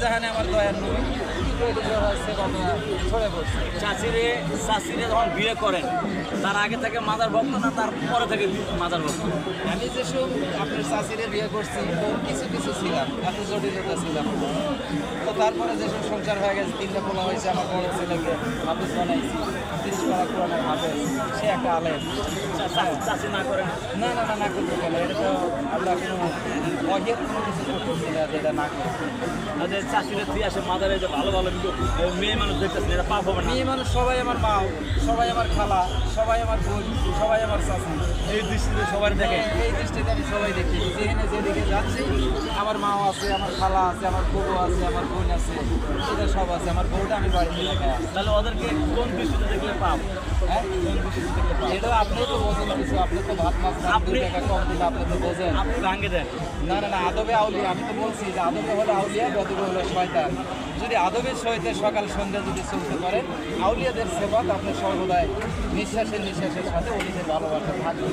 জাহানে আমার দয়ার নবী ছড়ে পড়ছে। চাচিরে যখন বিয়ে করেন তার আগে থেকে মাদার ভক্ত না তার পরে থেকে মাদার ভক্ত? আমি যেসব আপনার চাচিরে বিয়ে করছি তো কিছু কিছু ছিলাম, এত জটিলতা ছিলাম। তো তারপরে যেসব সংসার হয়ে গেছে, 3টা পোলা হয়েছে, আমার বড় ছেলেকে হাফেজ বানাইছি, 30 পারা কোরআনের হাফেজ, সে একটা আলেম। চাচি না করেন? না না না, না করতে গেলে এটা তো আমরা কোনো অজ্ঞের কোনো কিছু করতেছি না যে এটা না করতে। চাচিরে তুই আসে মাদারে যে ভালো ভালো মেয়ে মানুষ দেখতেছে, এটা পাপ হবে না? মেয়ে মানুষ সবাই আমার মা, সবাই আমার খালা, সবাই আমার বোন, সবাই আমার চাচি। এই দৃষ্টিতে সবার দেখে? এই দৃষ্টিতে আমি সবাই দেখি, যেখানে যেদিকে যাচ্ছি আমার মাও আছে, আমার খালা আছে, আমার বউ আছে, আমার বোন আছে, এটা সব আছে। আমার বউটা আমি বাড়িতে রেখে আসি। তাহলে ওদেরকে কোন দৃষ্টিতে দেখলে পাপ? হ্যাঁ, কোন দৃষ্টিতে দেখলে পাপ? এটা আপনি তো বোঝেন কিছু, আপনি তো ভাত মাছ খান, 2 টাকা কম দিলে আপনি তো বোঝেন। আপনি ভাঙে দেন? না না না, আদবে আউলিয়া। আমি তো বলছি যে আদবে হলো আউলিয়া, গদবে হলো শয়তান। যদি আদবের সহিত সকাল সন্ধ্যা যদি চলতে পারেন, আউলিয়াদের সেবাত আপনি সর্বদাই নিঃশ্বাসের সাথে অলিদের ভালোবাসা থাকবে।